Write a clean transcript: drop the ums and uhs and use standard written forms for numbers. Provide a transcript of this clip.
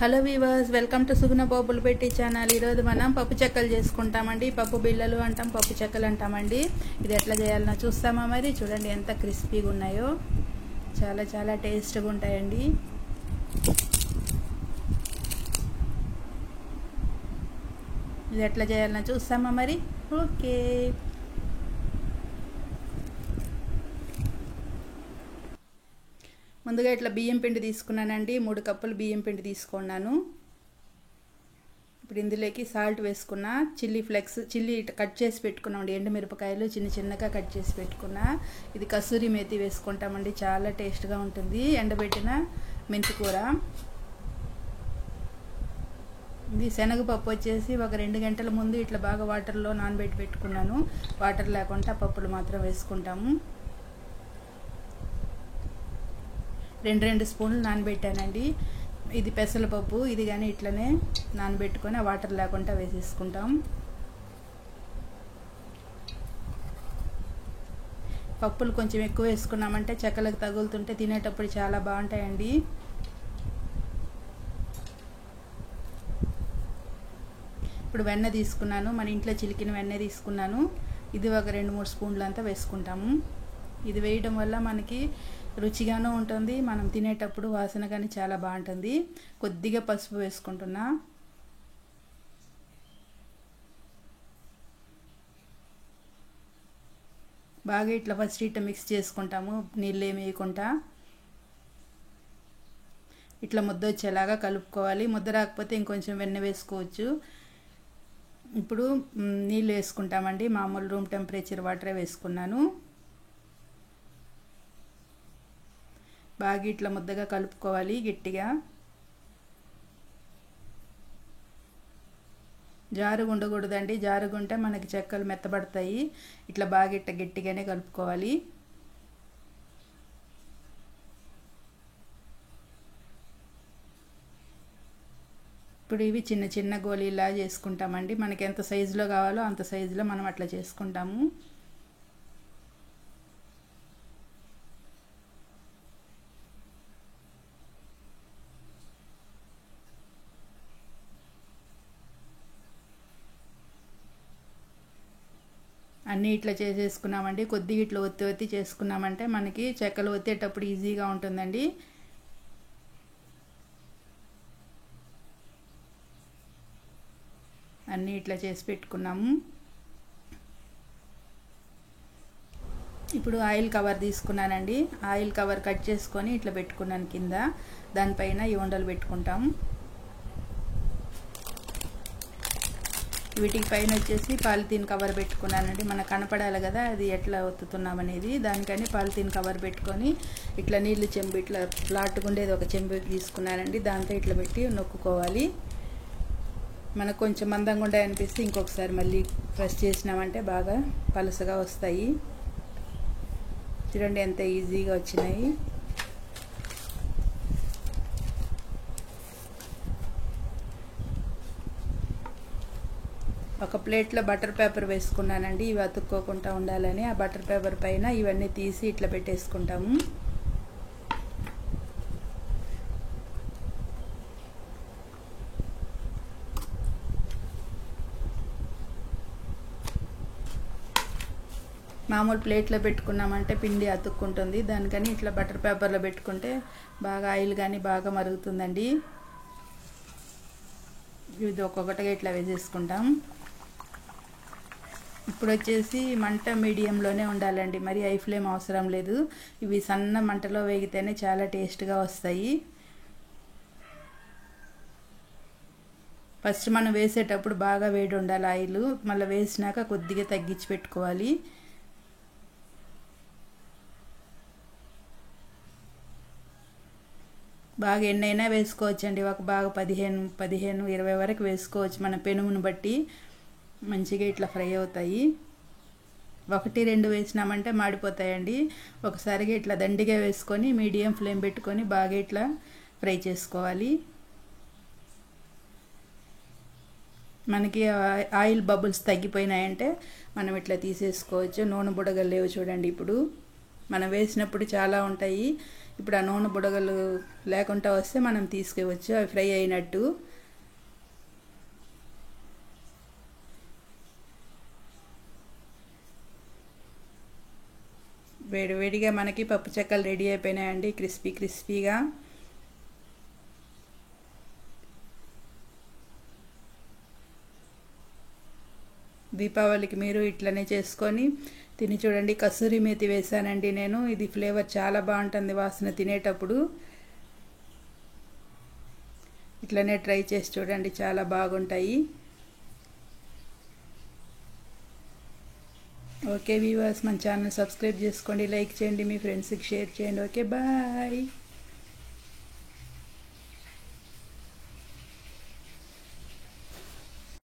Hello weavers, welcome to సుగుణ బొబ్బులు పెట్టి channel. ఈరోజు మనం పప్పు చెక్కలు చేసుకుంటామండి. పప్పు బిళ్ళలు అంటాం, పప్పు చెక్కలు అంటామండి. ఇది ఎట్లా చేయాలన్నా చూస్తామా? మరి చూడండి ఎంత క్రిస్పీగా ఉన్నాయో, చాలా చాలా టేస్ట్గా ఉంటాయండి. ఇది ఎట్లా చేయాలన్నా చూస్తామా? మరి ఓకే. ముందుగా ఇట్లా బియ్యం పిండి తీసుకున్నానండి. 3 కప్పులు బియ్యం పిండి తీసుకున్నాను. ఇప్పుడు ఇందులోకి సాల్ట్ వేసుకున్నా, చిల్లీ కట్ చేసి పెట్టుకున్నామండి. ఎండుమిరపకాయలు చిన్న చిన్నగా కట్ చేసి పెట్టుకున్నా. ఇది కసూరి మేతి వేసుకుంటామండి, చాలా టేస్ట్గా ఉంటుంది. ఎండబెట్టిన మెంతికూర. ఇది శనగపప్పు వచ్చేసి ఒక 2 గంటల ముందు ఇట్లా బాగా వాటర్లో నానబెట్టి పెట్టుకున్నాను. వాటర్ లేకుండా పప్పులు మాత్రం వేసుకుంటాము. 2 స్పూన్లు నానబెట్టానండి. ఇది పెసరపప్పు, ఇది కానీ ఇట్లనే నానబెట్టుకొని వాటర్ లేకుండా వేసేసుకుంటాం. పప్పులు కొంచెం ఎక్కువ వేసుకున్నామంటే చెక్కలకు తగులుతుంటే తినేటప్పుడు చాలా బాగుంటాయండి. ఇప్పుడు వెన్న తీసుకున్నాను, మన ఇంట్లో చిలికిన వెన్న తీసుకున్నాను. ఇది ఒక 2-3 స్పూన్లు అంతా వేసుకుంటాము. ఇది వేయడం వల్ల మనకి రుచిగానూ ఉంటుంది, మనం తినేటప్పుడు వాసన కానీ చాలా బాగుంటుంది. కొద్దిగా పసుపు వేసుకుంటున్నా. బాగా ఇట్లా ఫస్ట్ ఇట్లా మిక్స్ చేసుకుంటాము, నీళ్ళు ఏమి వేయకుండా. ఇట్లా ముద్ద వచ్చేలాగా కలుపుకోవాలి. ముద్ద రాకపోతే ఇంకొంచెం వెన్న వేసుకోవచ్చు. ఇప్పుడు నీళ్ళు వేసుకుంటామండి. మామూలు రూమ్ టెంపరేచర్ వాటరే వేసుకున్నాను. బాగా ఇట్లా ముద్దగా కలుపుకోవాలి గట్టిగా. జారుగా ఉండకూడదండి, జారుగుంటే మనకి చెక్కలు మెత్తబడతాయి. ఇట్లా బాగా ఇట్లా గట్టిగానే కలుపుకోవాలి. ఇప్పుడు ఇవి చిన్న చిన్న గోళీలా చేసుకుంటామండి. మనకి ఎంత సైజులో కావాలో అంత సైజులో మనం అట్లా చేసుకుంటాము. అన్నీ ఇట్లా చేసేసుకున్నామండి. కొద్దిగా ఇట్లా ఒత్తి చేసుకున్నామంటే మనకి చెక్కలు ఒత్తేటప్పుడు ఈజీగా ఉంటుందండి. అన్నీ ఇట్లా చేసి పెట్టుకున్నాము. ఇప్పుడు ఆయిల్ కవర్ తీసుకున్నానండి. ఆయిల్ కవర్ కట్ చేసుకొని ఇట్లా పెట్టుకున్నాను కింద. దానిపైన ఈ ఉండలు పెట్టుకుంటాం. వీటికి పైన వచ్చేసి పాలిథీన్ కవర్ పెట్టుకున్నానండి. మనకు కనపడాలి కదా అది ఎట్లా ఒత్తుతున్నామనేది. దానికని పాలిథీన్ కవర్ పెట్టుకొని ఇట్లా నీళ్ళు చెంబు ఇట్లా ఫ్లాట్గా ఉండేది ఒక చెంబు తీసుకున్నానండి. దాంతో ఇట్లా పెట్టి నొక్కుకోవాలి. మనకు కొంచెం మందంగా ఉండాయనిపిస్తే ఇంకొకసారి మళ్ళీ ప్రెస్ చేసినామంటే బాగా పలుసగా వస్తాయి. చూడండి ఎంత ఈజీగా వచ్చినాయి. ఒక ప్లేట్లో బటర్ పేపర్ వేసుకున్నానండి. ఇవి అతుక్కోకుండా ఉండాలని ఆ బటర్ పేపర్ పైన ఇవన్నీ తీసి ఇట్లా పెట్టేసుకుంటాము. మామూలు ప్లేట్లో పెట్టుకున్నామంటే పిండి అతుక్కుంటుంది. దానికని ఇట్లా బటర్ పేపర్లో పెట్టుకుంటే బాగా ఆయిల్ కానీ బాగా మరుగుతుందండి. ఇది ఒక్కొక్కటిగా ఇట్లా వేసేసుకుంటాం. ఇప్పుడు వచ్చేసి మంట మీడియంలోనే ఉండాలండి, మరి హై ఫ్లేమ్ అవసరం లేదు. ఇవి సన్న మంటలో వేగితేనే చాలా టేస్ట్గా వస్తాయి. ఫస్ట్ మనం వేసేటప్పుడు బాగా వేడి ఉండాలి ఆయిల్. మళ్ళీ వేసినాక కొద్దిగా తగ్గించి పెట్టుకోవాలి. బాగా ఎన్నైనా వేసుకోవచ్చండి. ఒక బాగా 15-20 వరకు వేసుకోవచ్చు. మన పెనుమును బట్టి మంచిగా ఇట్లా ఫ్రై అవుతాయి. 1-2 వేసినామంటే మాడిపోతాయండి. ఒకసారిగా ఇట్లా దండిగా వేసుకొని మీడియం ఫ్లేమ్ పెట్టుకొని బాగా ఇట్లా ఫ్రై చేసుకోవాలి. మనకి ఆయిల్ బబుల్స్ తగ్గిపోయినాయంటే మనం ఇట్లా తీసేసుకోవచ్చు. నూనె బుడగలు లేవు చూడండి. ఇప్పుడు మనం వేసినప్పుడు చాలా ఉంటాయి. ఇప్పుడు ఆ నూనె బుడగలు లేకుండా వస్తే మనం తీసుకోవచ్చు, అవి ఫ్రై అయినట్టు. వేడివేడిగా మనకి పప్పు చెక్కలు రెడీ అయిపోయినాయండి, క్రిస్పీ క్రిస్పీగా. దీపావళికి మీరు ఇట్లనే చేసుకొని తిని చూడండి. కసూరి మేతి వేసానండి నేను, ఇది ఫ్లేవర్ చాలా బాగుంటుంది వాసన తినేటప్పుడు. ఇట్లనే ట్రై చేసి చూడండి, చాలా బాగుంటాయి. ఓకే వ్యూవర్స్, మన ఛానల్ సబ్స్క్రైబ్ చేసుకోండి, లైక్ చేయండి, మీ ఫ్రెండ్స్కి షేర్ చేయండి. Okay bye.